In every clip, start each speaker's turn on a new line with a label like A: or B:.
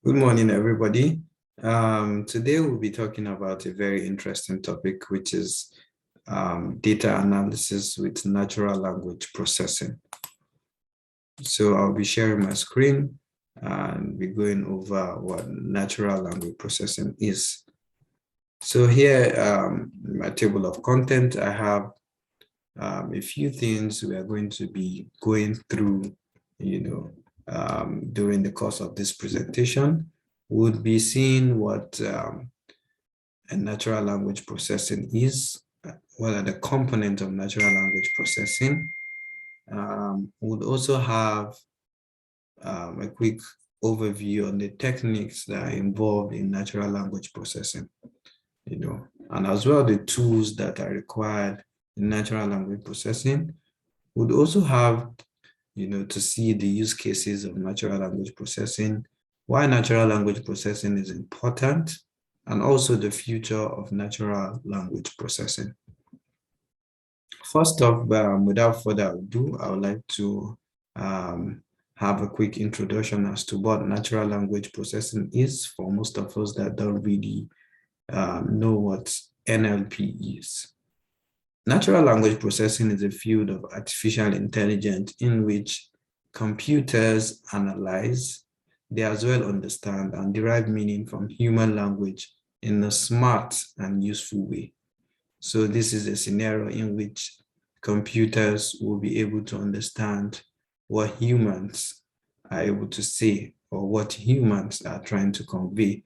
A: Good morning, everybody. Today we'll be talking about a very interesting topic, which is data analysis with natural language processing. So I'll be sharing my screen and be going over what natural language processing is. So here, in my table of content, I have a few things we are going to be going through, during the course of this presentation. We'll be seeing what a natural language processing is, what are the components of natural language processing. We'll also have a quick overview on the techniques that are involved in natural language processing, and as well the tools that are required in natural language processing. We'll also have to see the use cases of natural language processing, why natural language processing is important, and also the future of natural language processing. First off, without further ado, I would like to have a quick introduction as to what natural language processing is for most of us that don't really know what NLP is. Natural language processing is a field of artificial intelligence in which computers analyze, they as well understand and derive meaning from human language in a smart and useful way. So this is a scenario in which computers will be able to understand what humans are able to say or what humans are trying to convey.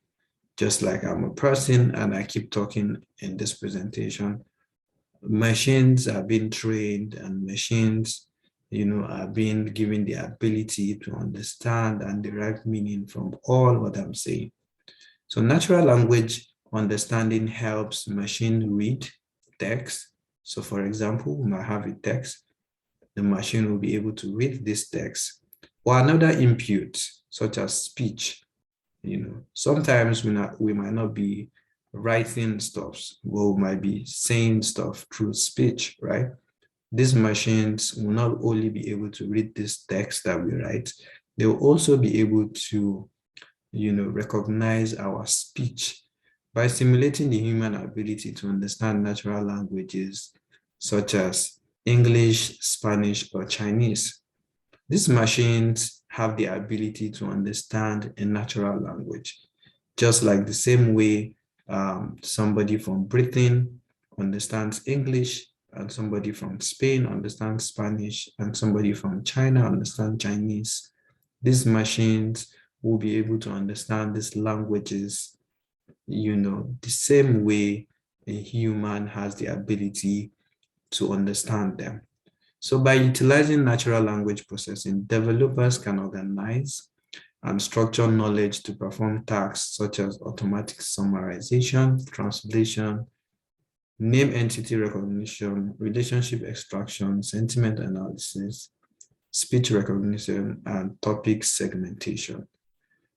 A: Just like I'm a person and I keep talking in this presentation, machines are being trained and machines, are being given the ability to understand and derive meaning from all what I'm saying. So natural language understanding helps machine read text. So for example, we might have a text, the machine will be able to read this text or another input such as speech. Sometimes we might not be writing stuff, but we might be saying stuff through speech, right? These machines will not only be able to read this text that we write, they will also be able to, recognize our speech by simulating the human ability to understand natural languages such as English, Spanish, or Chinese. These machines have the ability to understand a natural language, just like the same way somebody from Britain understands English, and somebody from Spain understands Spanish, and somebody from China understands Chinese. These machines will be able to understand these languages, the same way a human has the ability to understand them. So by utilizing natural language processing, developers can organize and structure knowledge to perform tasks such as automatic summarization, translation, name entity recognition, relationship extraction, sentiment analysis, speech recognition, and topic segmentation.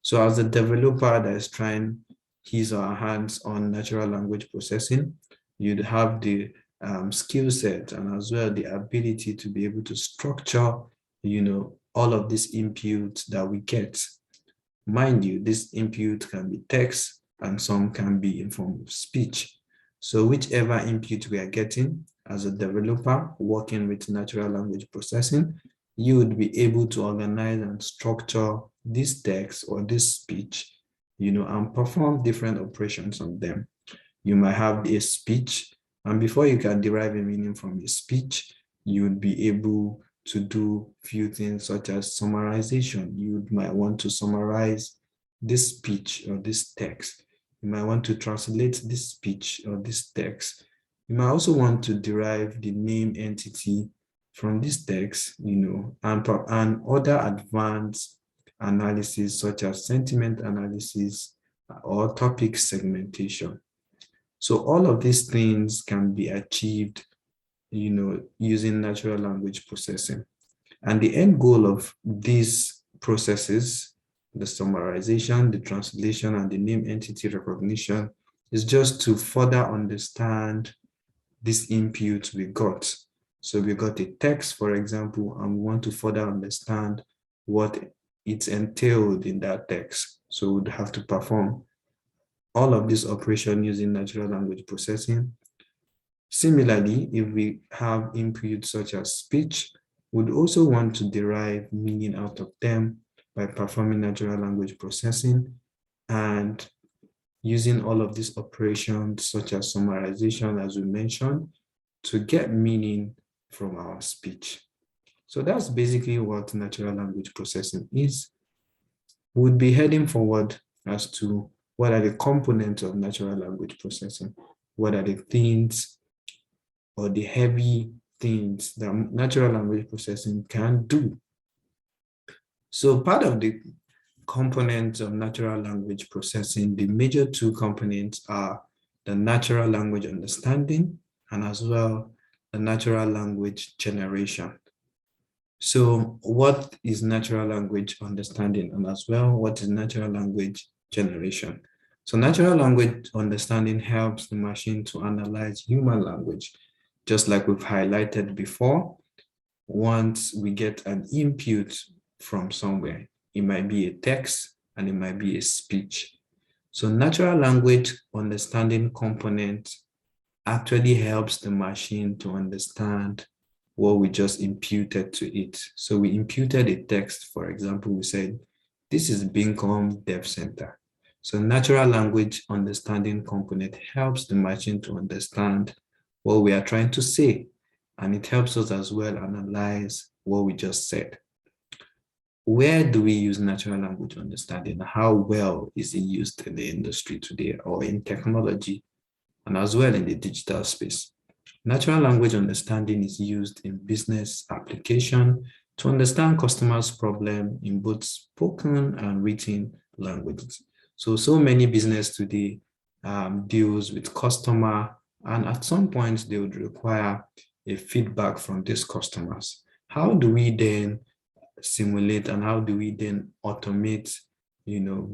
A: So as a developer that is trying his or her hands on natural language processing, you'd have the skill set and as well the ability to be able to structure, all of these inputs that we get. Mind you, this input can be text and some can be in form of speech. So whichever input we are getting as a developer working with natural language processing, you would be able to organize and structure this text or this speech, and perform different operations on them. You might have a speech, and before you can derive a meaning from a speech, you would be able to do few things such as summarization. You might want to summarize this speech or this text. You might want to translate this speech or this text. You might also want to derive the name entity from this text, and other advanced analysis such as sentiment analysis or topic segmentation. So all of these things can be achieved, using natural language processing. And the end goal of these processes, the summarization, the translation, and the name entity recognition, is just to further understand this input we got. So we got a text, for example, and we want to further understand what it's entailed in that text. So we'd have to perform all of this operation using natural language processing. Similarly, if we have inputs such as speech, we'd also want to derive meaning out of them by performing natural language processing and using all of these operations such as summarization, as we mentioned, to get meaning from our speech. So that's basically what natural language processing is. We'll be heading forward as to what are the components of natural language processing, what are the things or the heavy things that natural language processing can do. So part of the components of natural language processing, the major two components are the natural language understanding and as well the natural language generation. So what is natural language understanding and as well what is natural language generation? So natural language understanding helps the machine to analyze human language, just like we've highlighted before. Once we get an input from somewhere, it might be a text and it might be a speech. So natural language understanding component actually helps the machine to understand what we just imputed to it. So we imputed a text, for example, we said, this is Bincom Dev Center. So natural language understanding component helps the machine to understand what we are trying to say. And it helps us as well analyze what we just said. Where do we use natural language understanding? How well is it used in the industry today or in technology and as well in the digital space? Natural language understanding is used in business application to understand customers' problem in both spoken and written languages. So many business today deals with customer, and at some point they would require a feedback from these customers. How do we then simulate and how do we then automate,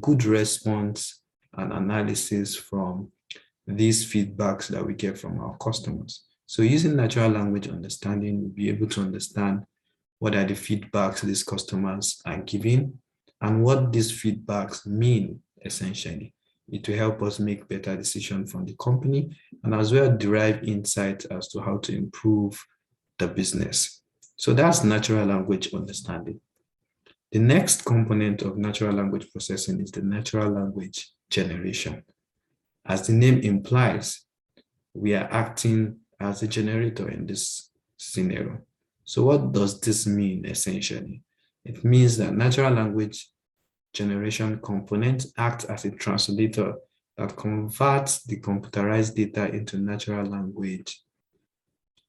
A: good response and analysis from these feedbacks that we get from our customers? So using natural language understanding, we'll be able to understand what are the feedbacks these customers are giving and what these feedbacks mean, essentially. It will help us make better decisions from the company and as well derive insight as to how to improve the business. So that's natural language understanding. The next component of natural language processing is the natural language generation. As the name implies, we are acting as a generator in this scenario. So what does this mean essentially? It means that natural language generation components act as a translator that converts the computerized data into natural language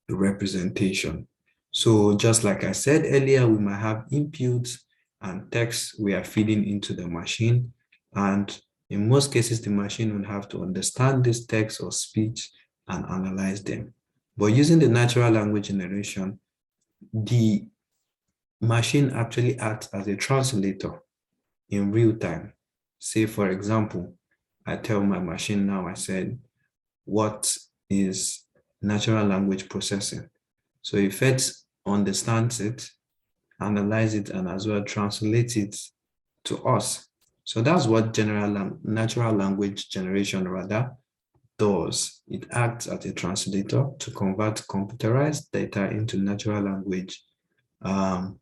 A: representation. So just like I said earlier, we might have inputs and text we are feeding into the machine. And in most cases, the machine will have to understand this text or speech and analyze them. But using the natural language generation, the machine actually acts as a translator in real time. Say, for example, I tell my machine now, I said, what is natural language processing? So if it understands it, analyze it, and as well translate it to us. So that's what natural language generation rather does. It acts as a translator to convert computerized data into natural language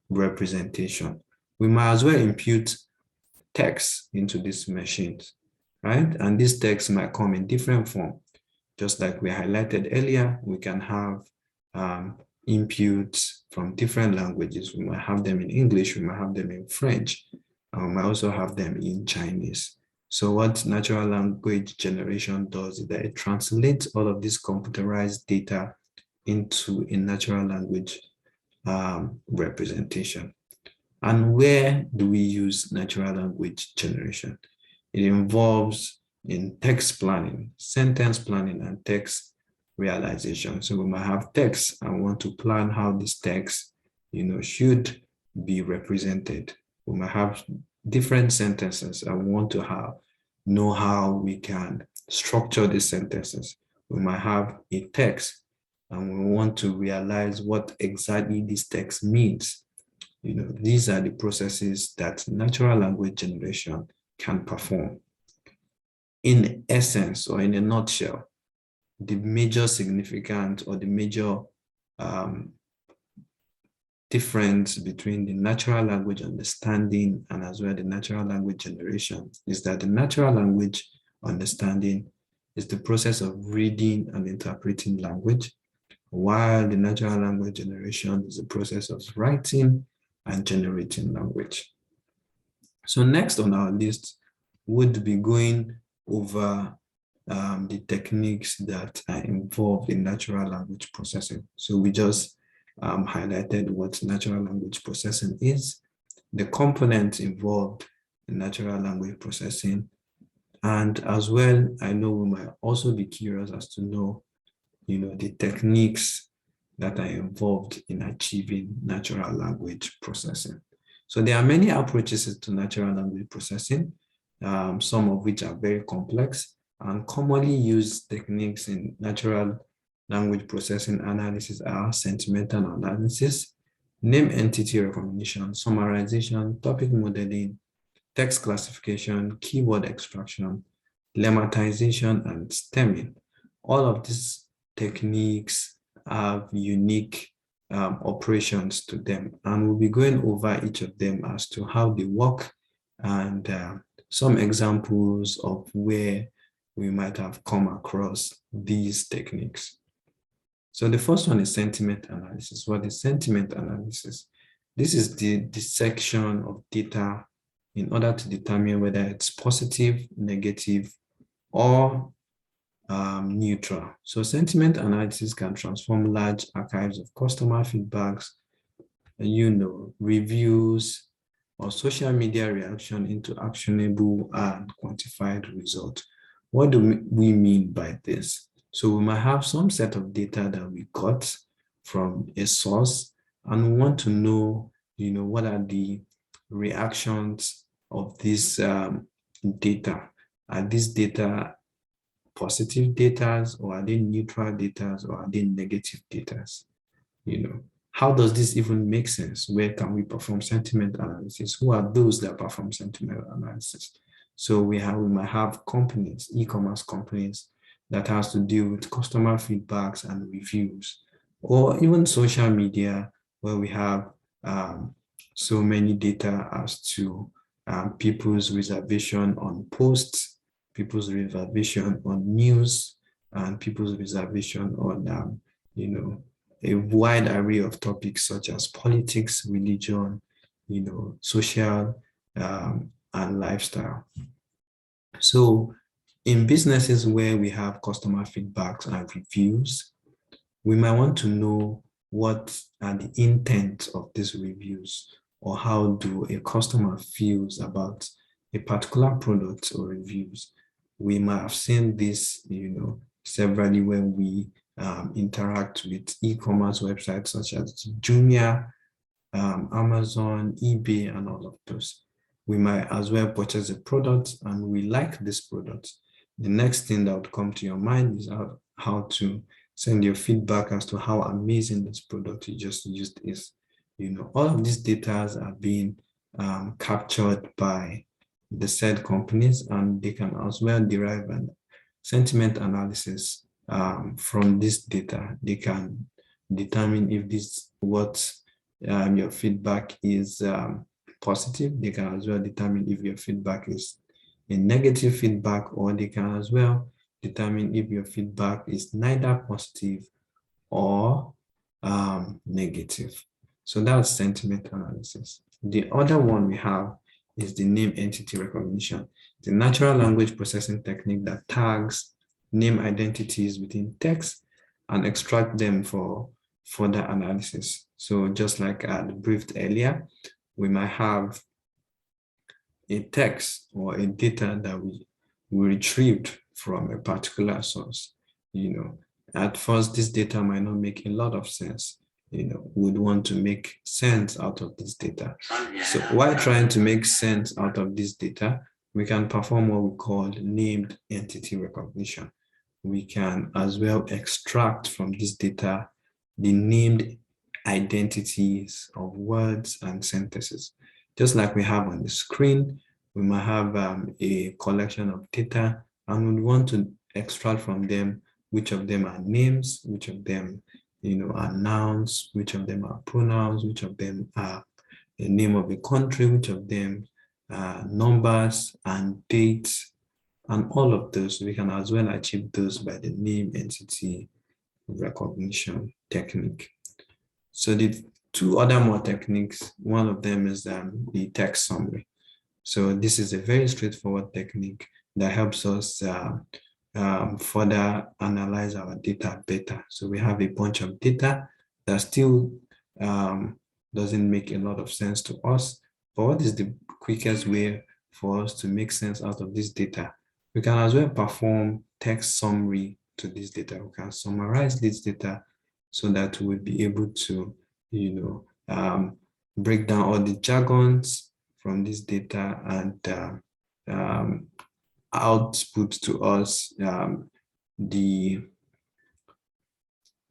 A: representation. We might as well impute text into these machines, right? And this text might come in different form. Just like we highlighted earlier, we can have inputs from different languages. We might have them in English, we might have them in French, and we might also have them in Chinese. So what natural language generation does is that it translates all of this computerized data into a natural language representation. And where do we use natural language generation? It involves in text planning, sentence planning, and text realization. So we might have text and want to plan how this text, should be represented. We might have different sentences and want to know how we can structure these sentences. We might have a text and we want to realize what exactly this text means. These are the processes that natural language generation can perform. In essence, or in a nutshell, the major significant or the major difference between the natural language understanding and as well the natural language generation is that the natural language understanding is the process of reading and interpreting language, while the natural language generation is the process of writing and generating language. So next on our list would be going over the techniques that are involved in natural language processing. So we just highlighted what natural language processing is, the components involved in natural language processing, and as well, I know we might also be curious as to know, the techniques that are involved in achieving natural language processing. So there are many approaches to natural language processing, some of which are very complex, and commonly used techniques in natural language processing analysis are sentimental analysis, name entity recognition, summarization, topic modeling, text classification, keyword extraction, lemmatization, and stemming. All of these techniques have unique operations to them, and we'll be going over each of them as to how they work and some examples of where we might have come across these techniques. So the first one is sentiment analysis. What is sentiment analysis? This is the dissection of data in order to determine whether it's positive, negative, or neutral. So sentiment analysis can transform large archives of customer feedbacks, reviews, or social media reaction into actionable and quantified results. What do we mean by this? So we might have some set of data that we got from a source, and we want to know, what are the reactions of this data? Are these data positive data, or are they neutral data, or are they negative data? How does this even make sense? Where can we perform sentiment analysis? Who are those that perform sentiment analysis? So we might have companies, e-commerce companies, that has to deal with customer feedbacks and reviews, or even social media, where we have so many data as to people's reservation on posts, people's reservation on news, and people's reservation on, a wide array of topics such as politics, religion, social, and lifestyle. So in businesses where we have customer feedbacks and reviews, we might want to know what are the intent of these reviews, or how do a customer feels about a particular product or reviews. We might have seen this, severally when we interact with e-commerce websites such as Jumia, Amazon, eBay, and all of those. We might as well purchase a product and we like this product. The next thing that would come to your mind is how to send your feedback as to how amazing this product you just used is. All of these data are being captured by the said companies, and they can as well derive a sentiment analysis from this data. They can determine if your feedback is positive. They can as well determine if your feedback is a negative feedback, or they can as well determine if your feedback is neither positive or negative. So that's sentiment analysis. The other one we have is the name entity recognition, the natural language processing technique that tags name identities within text and extract them for further analysis. So just like I briefed earlier, we might have a text or a data that we retrieved from a particular source. At first, this data might not make a lot of sense. We'd want to make sense out of this data. So while trying to make sense out of this data, we can perform what we call named entity recognition. We can as well extract from this data the named identities of words and sentences. Just like we have on the screen, We might have a collection of data, and we want to extract from them which of them are names, which of them, are nouns, which of them are pronouns, which of them are the name of a country, which of them are numbers and dates, and all of those. We can as well achieve those by the name entity recognition technique. So the two other more techniques, one of them is the text summary. So this is a very straightforward technique that helps us further analyze our data better. So we have a bunch of data that still doesn't make a lot of sense to us. But what is the quickest way for us to make sense out of this data? We can as well perform text summary to this data. We can summarize this data so that we'll be able to, break down all the jargons from this data and output to us the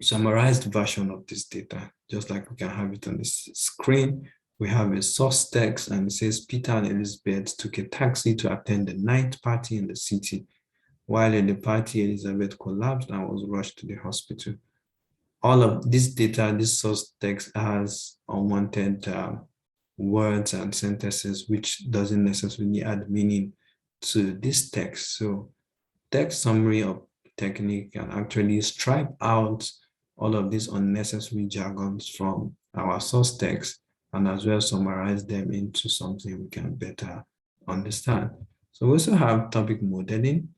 A: summarized version of this data, just like we can have it on this screen. We have a source text and it says Peter and Elizabeth took a taxi to attend the night party in the city. While in the party, Elizabeth collapsed and was rushed to the hospital. All of this data, this source text has unwanted words and sentences, which doesn't necessarily add meaning to this text. So text summary of technique can actually stripe out all of these unnecessary jargons from our source text and as well summarize them into something we can better understand. So we also have topic modeling,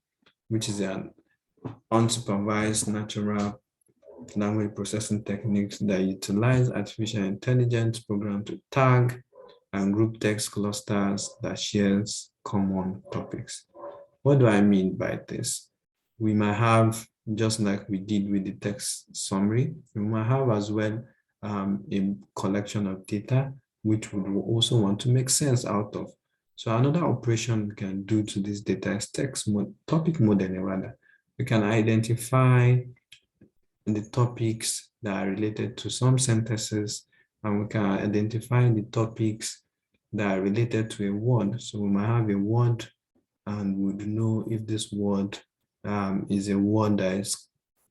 A: which is an unsupervised natural language processing techniques that utilize artificial intelligence program to tag and group text clusters that shares common topics. What do I mean by this? We might have, just like we did with the text summary, we might have as well a collection of data which we would also want to make sense out of. So another operation we can do to this data is topic modeling rather. We can identify the topics that are related to some sentences, and we can identify the topics that are related to a word. So we might have a word and would know if this word is a word that is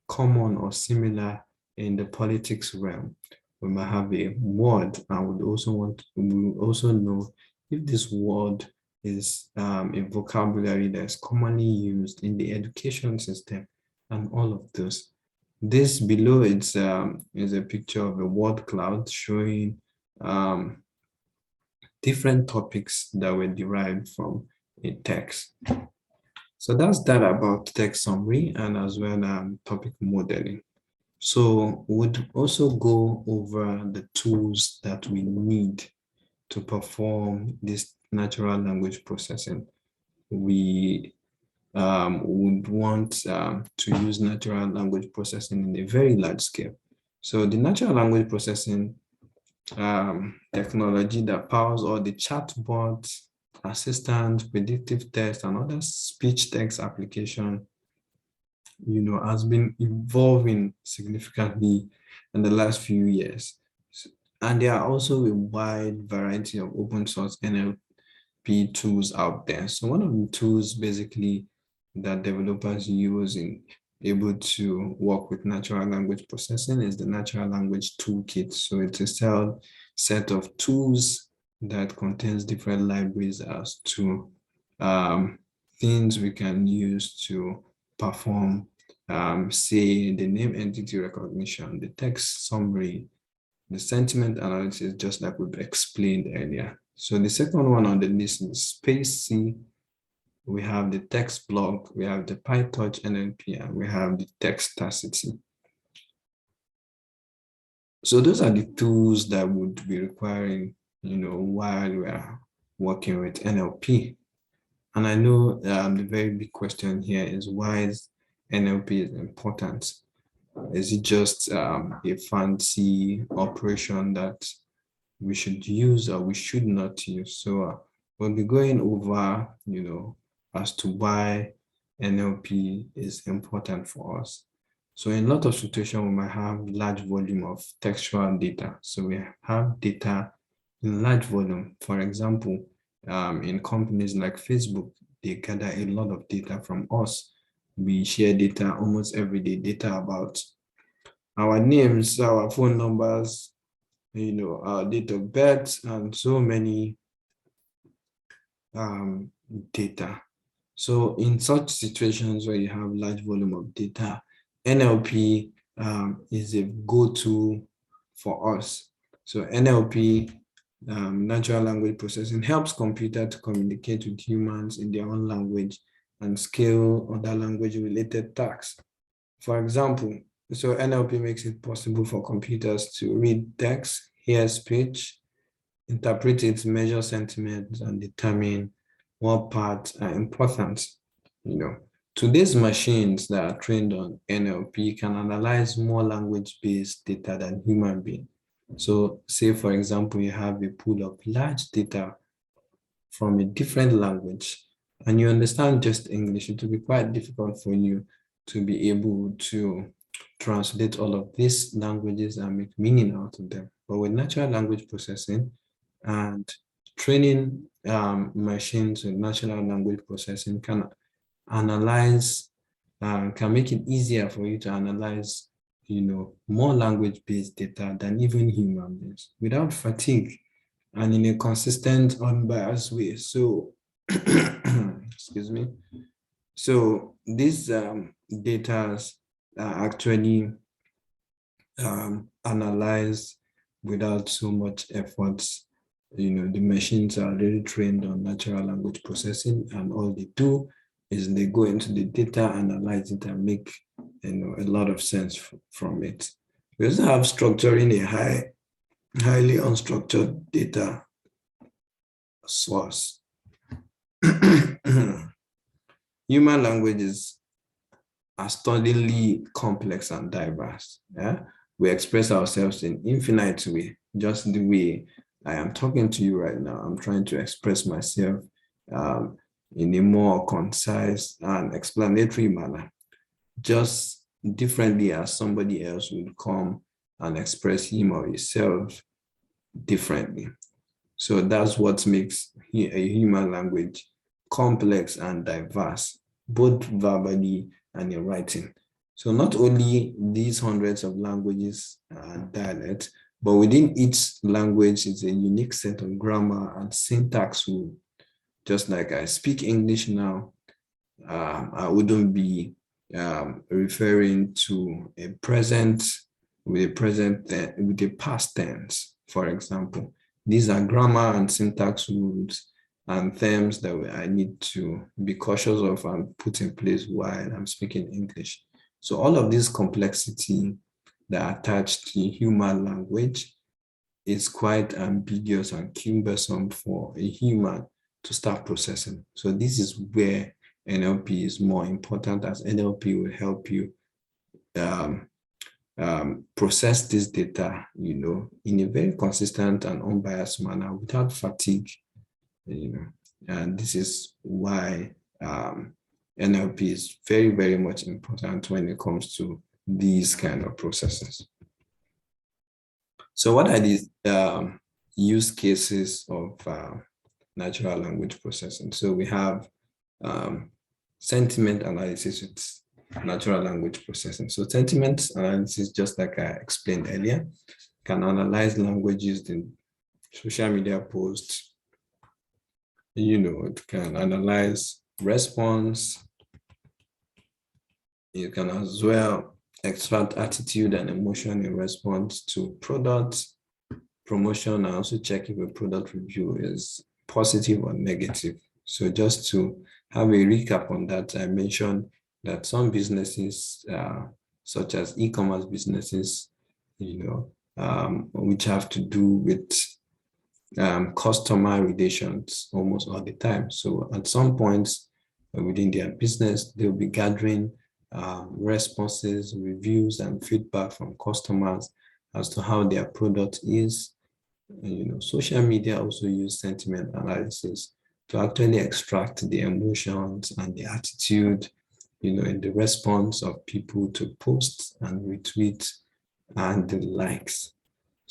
A: common or similar in the politics realm. We might have a word and we would also know if this word is a vocabulary that is commonly used in the education system and all of those. This below is a picture of a word cloud showing different topics that were derived from a text. So that's that about text summary and as well topic modeling. So we'd also go over the tools that we need to perform this natural language processing. We would want to use natural language processing in a very large scale. So the natural language processing technology that powers all the chatbots, assistant, predictive text, and other speech text application, has been evolving significantly in the last few years. And there are also a wide variety of open source NLP tools out there. So one of the tools basically that developers use in able to work with natural language processing is the natural language toolkit. So it's a set of tools that contains different libraries as to things we can use to perform, say, the name entity recognition, the text summary, the sentiment analysis, just like we've explained earlier. So the second one on the list is Space C. We have the text block, we have the PyTorch NLP, and we have the Textacity. So those are the tools that would be requiring, while we are working with NLP. And I know the very big question here is, why is NLP is important? Is it just a fancy operation that we should use or we should not use? So we'll be going over, as to why NLP is important for us. So in a lot of situations, we might have large volume of textual data. So we have data in large volume. For example, in companies like Facebook, they gather a lot of data from us. We share data almost every day, data about our names, our phone numbers, our date of birth, and so many data. So in such situations where you have large volume of data, NLP is a go-to for us. So NLP, natural language processing, helps computer to communicate with humans in their own language and scale other language-related tasks. For example, so NLP makes it possible for computers to read text, hear speech, interpret it, measure sentiments, and determine what parts are important. Today's machines that are trained on NLP can analyze more language-based data than human beings. So say, for example, you have a pool of large data from a different language and you understand just English, it will be quite difficult for you to be able to translate all of these languages and make meaning out of them. But with natural language processing and training machines with natural language processing can analyze, can make it easier for you to analyze, more language-based data than even human beings without fatigue and in a consistent, unbiased way. So, excuse me. So these data are actually analyzed without so much effort. The machines are already trained on natural language processing, and all they do is they go into the data, analyze it, and make a lot of sense from it. We also have structuring a highly unstructured data source. Human languages are stunningly complex and diverse. Yeah? We express ourselves in infinite way, just the way I am talking to you right now. I'm trying to express myself in a more concise and explanatory manner, just differently as somebody else would come and express him or himself differently. So that's what makes a human language complex and diverse, both verbally and in writing. So not only these hundreds of languages and dialects, but within each language is a unique set of grammar and syntax rule. Just like I speak English now, I wouldn't be referring to a present with a past tense, for example. These are grammar and syntax rules and terms that I need to be cautious of and put in place while I'm speaking English. So all of this complexity that are attached to human language is quite ambiguous and cumbersome for a human to start processing. So this is where NLP is more important, as NLP will help you process this data, in a very consistent and unbiased manner without fatigue, and this is why NLP is very, very much important when it comes to these kind of processes. So what are these use cases of natural language processing? So we have sentiment analysis with natural language processing. So sentiment analysis, just like I explained earlier, can analyze language used in social media posts. It can analyze response. You can as well extract attitude and emotion in response to product promotion, and also check if a product review is positive or negative. So just to have a recap on that, I mentioned that some businesses, such as e-commerce businesses, which have to do with customer relations almost all the time. So at some points within their business, they'll be gathering responses, reviews, and feedback from customers as to how their product is. Social media also use sentiment analysis to actually extract the emotions and the attitude, in the response of people to posts and retweets and the likes.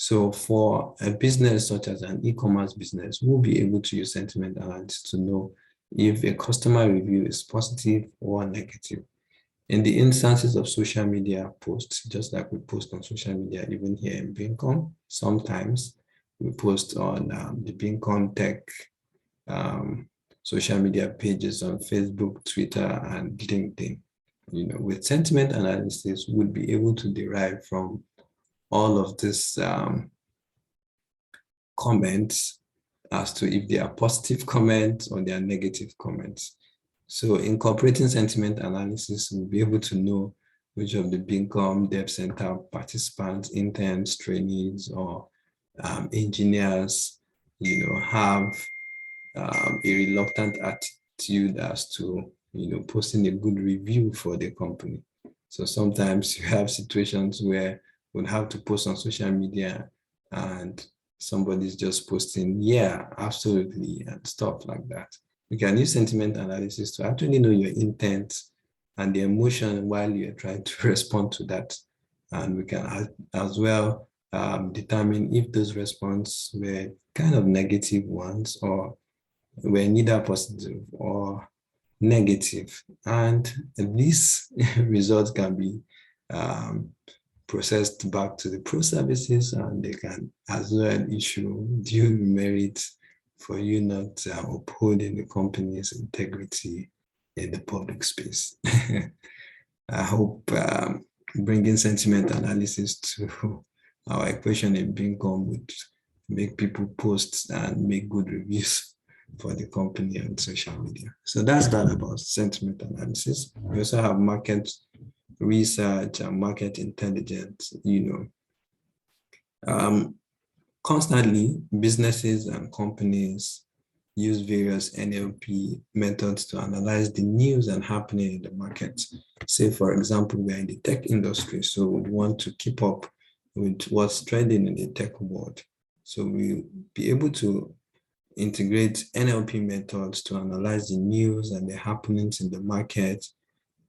A: So for a business such as an e-commerce business, we'll be able to use sentiment analysis to know if a customer review is positive or negative. In the instances of social media posts, just like we post on social media, even here in Bincom, sometimes we post on the Bincom Tech social media pages on Facebook, Twitter, and LinkedIn. With sentiment analysis, we'll be able to derive from all of these comments as to if they are positive comments or they are negative comments. So incorporating sentiment analysis, we'll be able to know which of the Bincom Dev Center participants, interns, trainees, or engineers, have a reluctant attitude as to, posting a good review for the company. So sometimes you have situations where we'll have to post on social media and somebody's just posting, yeah, absolutely, and stuff like that. You can use sentiment analysis to actually know your intent and the emotion while you're trying to respond to that. And we can as well determine if those responses were kind of negative ones or were neither positive or negative. And these results can be processed back to the pro services, and they can as well issue due merit for you not upholding the company's integrity in the public space. I hope bringing sentiment analysis to our equation in Bincom would make people post and make good reviews for the company on social media. So that's that about sentiment analysis. We also have market research and market intelligence. Constantly businesses and companies use various NLP methods to analyze the news and happening in the market. Say, for example, we're in the tech industry, so we want to keep up with what's trending in the tech world. So we'll be able to integrate NLP methods to analyze the news and the happenings in the market,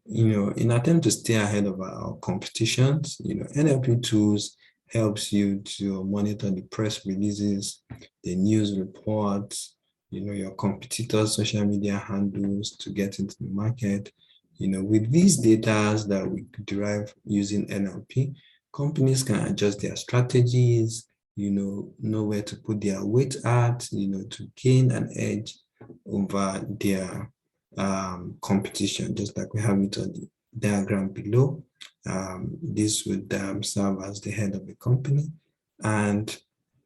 A: in attempt to stay ahead of our competitions. NLP tools helps you to monitor the press releases, the news reports, your competitors' social media handles to get into the market. With these data that we derive using NLP, companies can adjust their strategies, know where to put their weight at, to gain an edge over their competition, just like we have it on the diagram below. This would serve as the head of the company. And,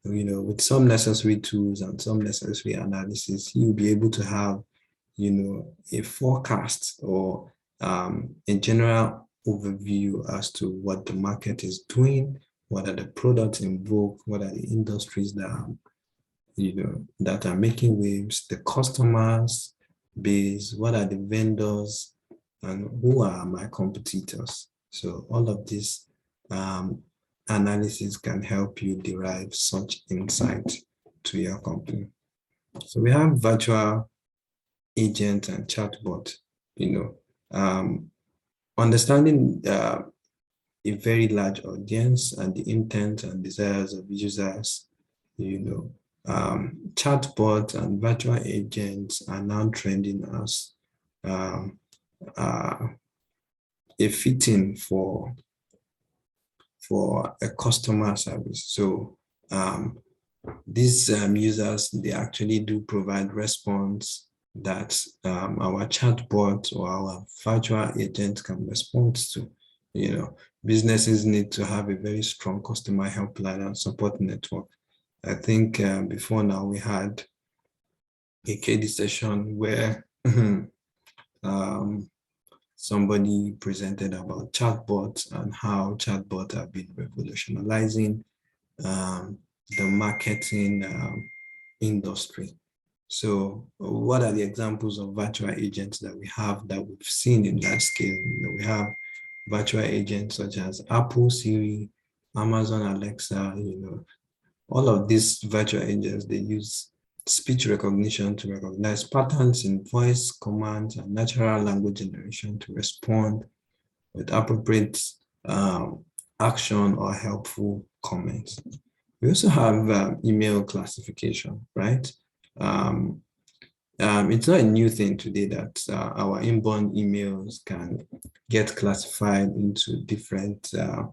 A: with some necessary tools and some necessary analysis, you'll be able to have, a forecast or a general overview as to what the market is doing, what are the products in vogue, what are the industries that that are making waves, the customers base, what are the vendors, and who are my competitors. So all of this analysis can help you derive such insight to your company. So we have virtual agent and chatbot. Understanding a very large audience and the intent and desires of users, chatbots and virtual agents are now trending as a fitting for a customer service. So these users, they actually do provide response that our chatbot or our virtual agent can respond to. Businesses need to have a very strong customer helpline and support network. I think before now we had a KD session where somebody presented about chatbots and how chatbots have been revolutionizing the marketing industry. So what are the examples of virtual agents that we have that we've seen in large scale? We have virtual agents such as Apple Siri, Amazon Alexa, all of these virtual agents, they use speech recognition to recognize patterns in voice commands and natural language generation to respond with appropriate action or helpful comments. We also have email classification, right? It's not a new thing today that our inbound emails can get classified into different uh,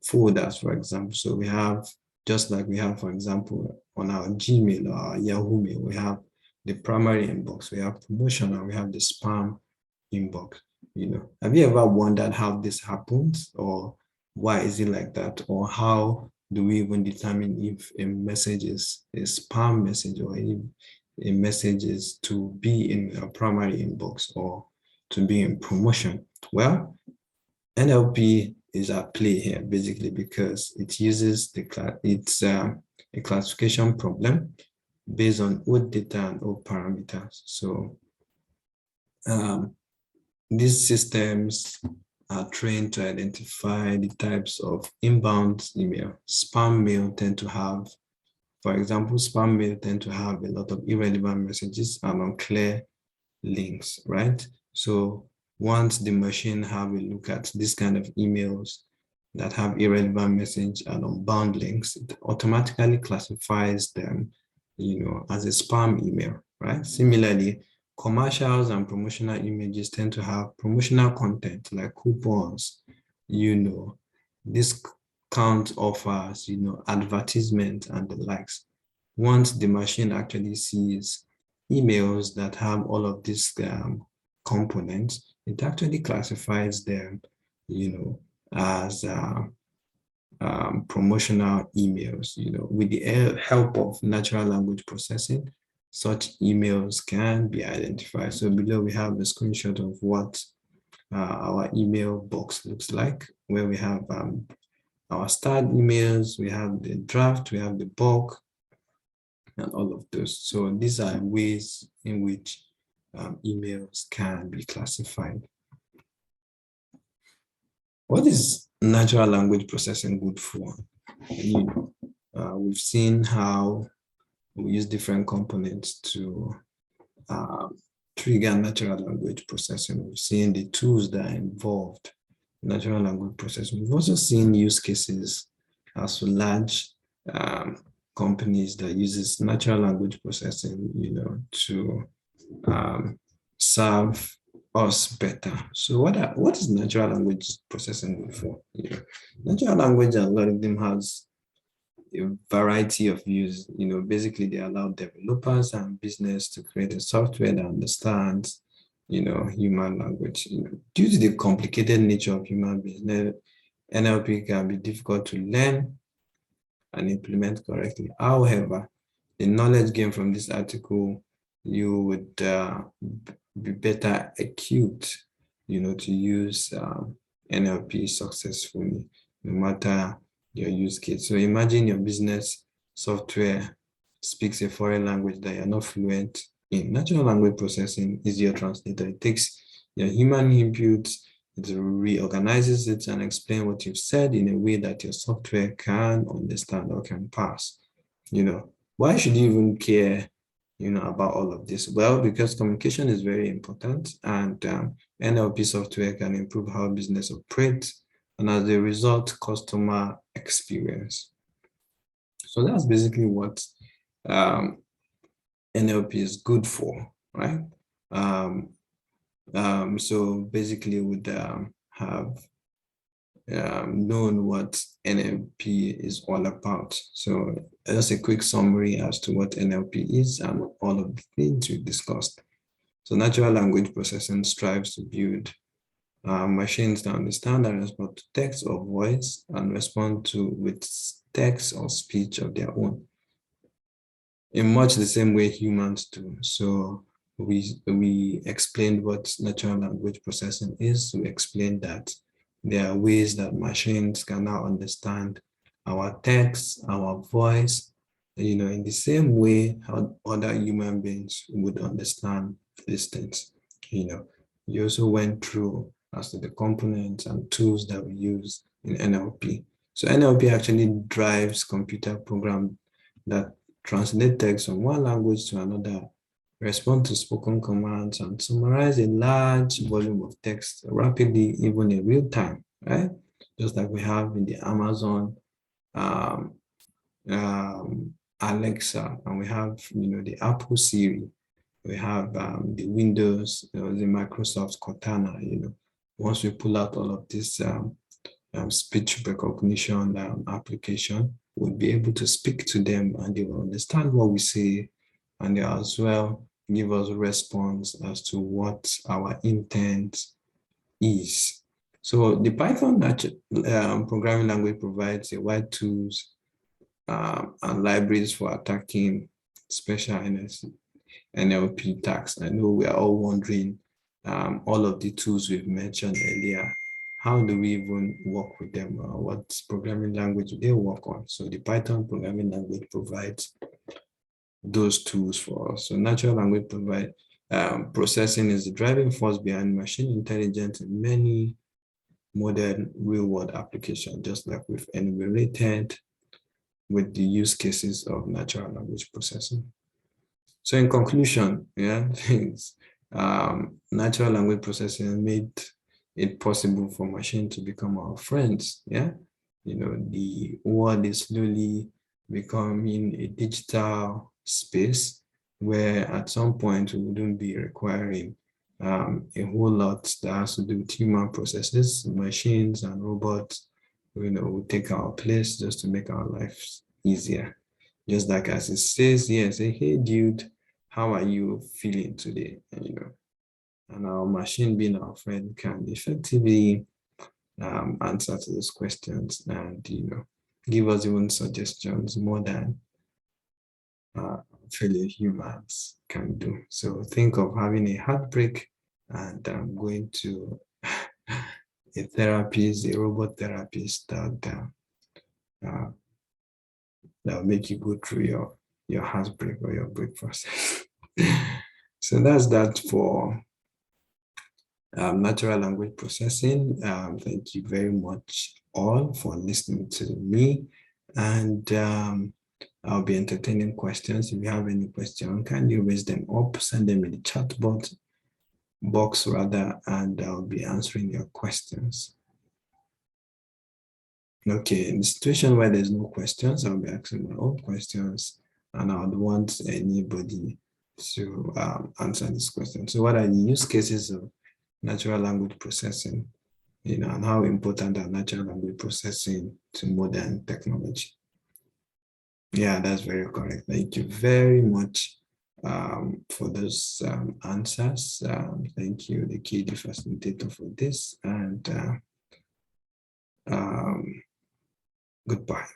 A: folders, for example. So we have, just like we have, for example, on our Gmail or our Yahoo Mail, we have the primary inbox, we have promotional, we have the spam inbox. Have you ever wondered how this happens, or why is it like that, or how do we even determine if a message is a spam message, or if a message is to be in a primary inbox or to be in promotion? Well, NLP is at play here basically because it uses it's a classification problem based on old data and old parameters. So um, these systems are trained to identify the types of inbound email. Spam mail tend to have, for example, spam mail tend to have a lot of irrelevant messages and unclear links, right? So once the machine have a look at this kind of emails that have irrelevant message and unbound links, it automatically classifies them, as a spam email, right? Similarly, commercials and promotional images tend to have promotional content like coupons, discount offers, advertisement and the likes. Once the machine actually sees emails that have all of these components, it actually classifies them, as promotional emails. With the help of natural language processing, such emails can be identified. So below we have a screenshot of what our email box looks like, where we have our start emails, we have the draft, we have the bulk, and all of those. So these are ways in which emails can be classified. What is natural language processing good for? We've seen how we use different components to trigger natural language processing. We've seen the tools that are involved in natural language processing. We've also seen use cases as for large companies that uses natural language processing, to serve us better. So what is natural language processing good for? Natural language algorithm has a variety of use. Basically they allow developers and business to create a software that understands, human language. Due to the complicated nature of human beings, NLP can be difficult to learn and implement correctly. However, the knowledge gained from this article, you would be better equipped, to use NLP successfully, no matter your use case. So imagine your business software speaks a foreign language that you're not fluent in. Natural language processing is your translator. It takes your human input, it reorganizes it and explain what you've said in a way that your software can understand or can pass. Why should you even care, about all of this? Well, because communication is very important, and NLP software can improve how business operates, and as a result, customer experience. So that's basically what NLP is good for, right? So basically would have known what NLP is all about. So just a quick summary as to what NLP is and all of the things we discussed. So natural language processing strives to build machines that understand and respond to text or voice and respond to with text or speech of their own, in much the same way humans do. So we explained what natural language processing is. We explained that there are ways that machines can now understand our text, our voice, in the same way how other human beings would understand these things. You also went through as to the components and tools that we use in NLP. So NLP actually drives computer program that translate text from one language to another, respond to spoken commands, and summarize a large volume of text rapidly, even in real time, right? Just like we have in the Amazon um, Alexa, and we have, the Apple Siri, we have the Windows, the Microsoft Cortana. Once we pull out all of this speech recognition application, we'll be able to speak to them, and they will understand what we say, and they as well give us a response as to what our intent is. So the Python programming language provides a wide tools and libraries for attacking special NLP tasks. I know we are all wondering, all of the tools we've mentioned earlier, how do we even work with them? What programming language do they work on? So the Python programming language provides those tools for us. So natural language processing is the driving force behind machine intelligence in many modern real-world applications, just like we've enumerated with the use cases of natural language processing. So in conclusion, natural language processing made it possible for machines to become our friends. The world is slowly becoming a digital space where at some point we wouldn't be requiring a whole lot that has to do with human processes. Machines and robots, will take our place just to make our lives easier. Just like as it says here, say, hey dude, how are you feeling today? And our machine being our friend can effectively answer to those questions and give us even suggestions more than fellow humans can do. So think of having a heartbreak and going to a therapist, a robot therapist that will make you go through your heartbreak or your break process. So that's that for natural language processing. Thank you very much all for listening to me, and I'll be entertaining questions. If you have any question, kindly raise them up, send them in the chat box rather, and I'll be answering your questions. Okay, in the situation where there's no questions, I'll be asking my own questions, and I would want anybody to answer this question. So what are the use cases of natural language processing, and how important are natural language processing to modern technology? Yeah, that's very correct. Thank you very much for those answers. Thank you, the key facilitator, for this, and goodbye.